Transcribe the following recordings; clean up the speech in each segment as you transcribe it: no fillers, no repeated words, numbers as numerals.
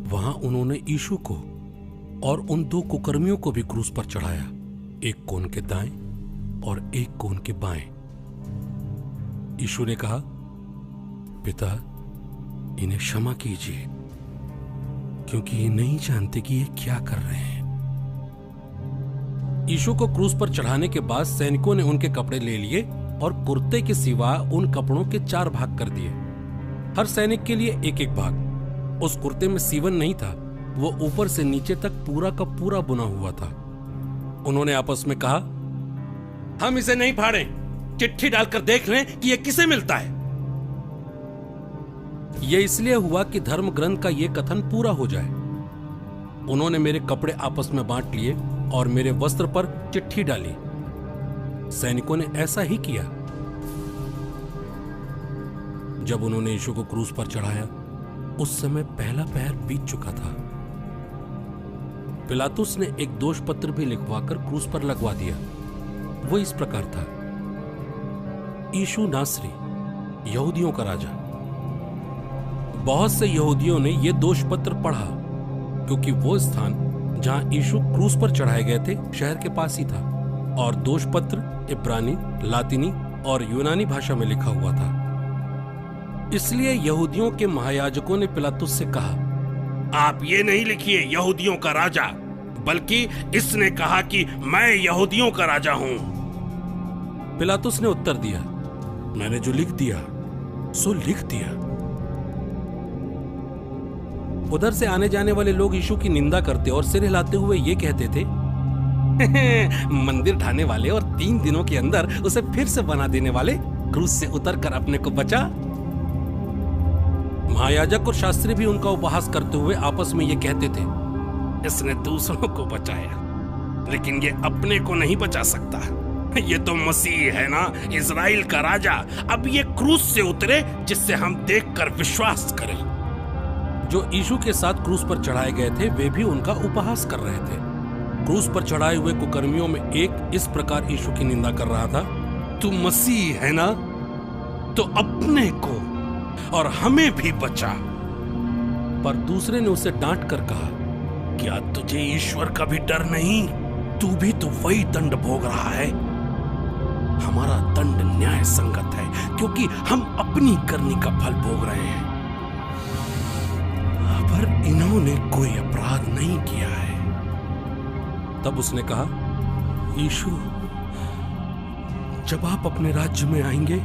वहां उन्होंने यीशु को और उन दो कुकर्मियों को भी क्रूस पर चढ़ाया, एक को उनके दाएं और एक को उनके बाएं। यीशु ने कहा, पिता, इन्हें क्षमा कीजिए, क्योंकि ये नहीं जानते कि ये क्या कर रहे हैं। यीशु को क्रूस पर चढ़ाने के बाद सैनिकों ने उनके कपड़े ले लिए और कुर्ते के सिवा उन कपड़ों के 4 भाग कर दिए, हर सैनिक के लिए एक एक भाग। उस कुर्ते में सीवन नहीं था, वो ऊपर से नीचे तक पूरा का पूरा बुना हुआ था। उन्होंने आपस में कहा, हम इसे नहीं फाड़ें, चिट्ठी डालकर देख लें कि यह किसे मिलता है। यह इसलिए हुआ कि धर्म ग्रंथ का यह कथन पूरा हो जाए। उन्होंने मेरे कपड़े आपस में बांट लिए और मेरे वस्त्र पर चिट्ठी डाली। सैनिकों ने ऐसा ही किया। जब उन्होंने यीशु को क्रूस पर चढ़ाया, उस समय पहला पहर बीत चुका था। पिलातुस ने एक दोष पत्र भी लिखवाकर क्रूस पर लगवा दिया। वो इस प्रकार था, यीशु नासरी, यहूदियों का राजा। बहुत से यहूदियों ने यह दोष पत्र पढ़ा, क्योंकि वो स्थान जहां यीशु क्रूस पर चढ़ाए गए थे शहर के पास ही था, और दोष पत्र इब्रानी, लातिनी और यूनानी भाषा में लिखा हुआ था। इसलिए यहूदियों के महायाजकों ने पिलातुस से कहा, आप ये नहीं लिखिए यहूदियों का राजा, बल्कि इसने कहा कि मैं यहूदियों का राजा हूं। पिलातुस ने उत्तर दिया, मैंने जो लिख दिया सो लिख दिया। उधर से आने जाने वाले लोग यीशु की निंदा करते और सिर हिलाते हुए ये कहते थे, मंदिर ढाने वाले और 3 दिनों के अंदर उसे फिर से बना देने वाले, क्रूस से उतरकर अपने को बचा। महायाजक और शास्त्री भी उनका उपहास करते हुए आपस में ये कहते थे, इसने दूसरों को बचाया, लेकिन ये अपने को नहीं बचा सकता। ये तो मसीह है ना, इजराइल का राजा। अब ये क्रूस से उतरे जिससे हम देखकर विश्वास करें। जो यीशु के साथ क्रूस पर चढ़ाए गए थे वे भी उनका उपहास कर रहे थे। क्रूस पर चढ़ाए हुए कुकर्मियों में एक इस प्रकार यीशु की निंदा कर रहा था, तू मसीह है ना, तो अपने को और हमें भी बचा। पर दूसरे ने उसे डांट कर कहा, क्या तुझे ईश्वर का भी डर नहीं? तू भी तो वही दंड भोग रहा है। हमारा दंड न्याय संगत है, क्योंकि हम अपनी करनी का फल भोग रहे हैं, पर इन्होंने कोई अपराध नहीं किया है। तब उसने कहा, यीशु, जब आप अपने राज्य में आएंगे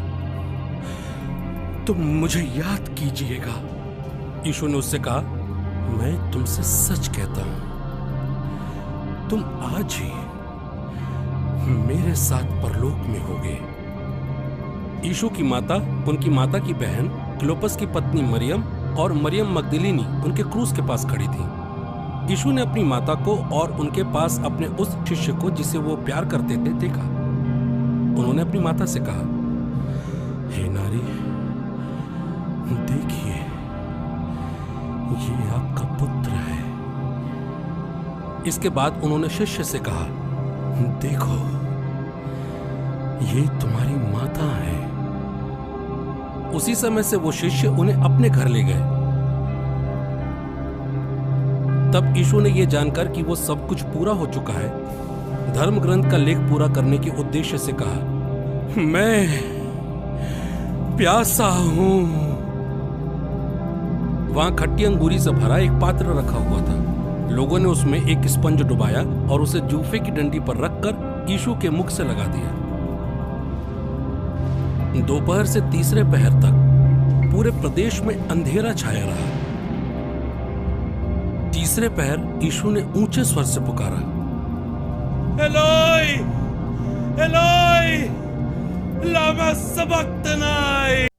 तो मुझे याद कीजिएगा। यीशु ने उससे कहा, मैं तुमसे सच कहता हूं, तुम आज ही मेरे साथ परलोक में होगे। यीशु की माता, उनकी माता की बहन क्लोपस की पत्नी मरियम और मरियम मगदलीनी उनके क्रूस के पास खड़ी थी। यीशु ने अपनी माता को और उनके पास अपने उस शिष्य को जिसे वो प्यार करते थे देखा। उन्होंने अपनी माता से कहा, हे नारी, देखिए, ये आपका पुत्र है। इसके बाद उन्होंने शिष्य से कहा, देखो, ये तुम्हारी माता है। उसी समय से वो शिष्य उन्हें अपने घर ले गए। तब यीशु ने यह जानकर कि वो सब कुछ पूरा हो चुका है, धर्म ग्रंथ का लेख पूरा करने के उद्देश्य से कहा, मैं प्यासा हूं। वहां खट्टी अंगूरी से भरा एक पात्र रखा हुआ था। लोगों ने उसमें एक स्पंज डुबाया और उसे जूफे की डंडी पर रखकर यीशु के मुख से लगा दिया। दोपहर से तीसरे पहर तक पूरे प्रदेश में अंधेरा छाया रहा। तीसरे पहर यीशु ने ऊंचे स्वर से पुकारा, एलोई, एलोई, लामा सबक्तनी।